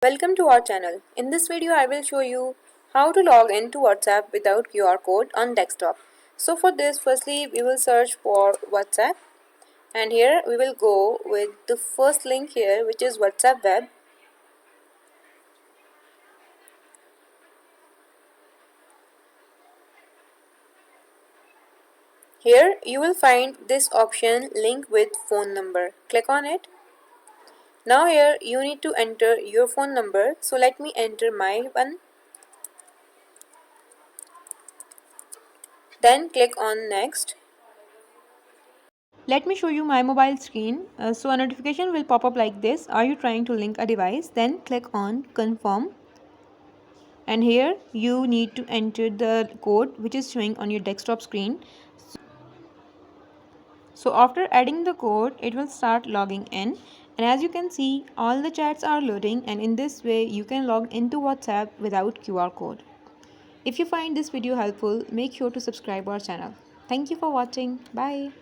Welcome to our channel. In this video I will show you how to log into WhatsApp without QR code on desktop. So for this, firstly we will search for WhatsApp, and here we will go with the first link here, which is WhatsApp web. Here you will find this option, link with phone number. Click on it. Now here you need to enter your phone number. So let me enter my one. Then click on next. Let me show you my mobile screen. So a notification will pop up like this. Are you trying to link a device? Then click on confirm. And here you need to enter the code which is showing on your desktop screen. So after adding the code, it will start logging in. And as you can see, all the chats are loading, and in this way you can log into WhatsApp without QR code. If you find this video helpful, make sure to subscribe our channel. Thank you for watching. Bye.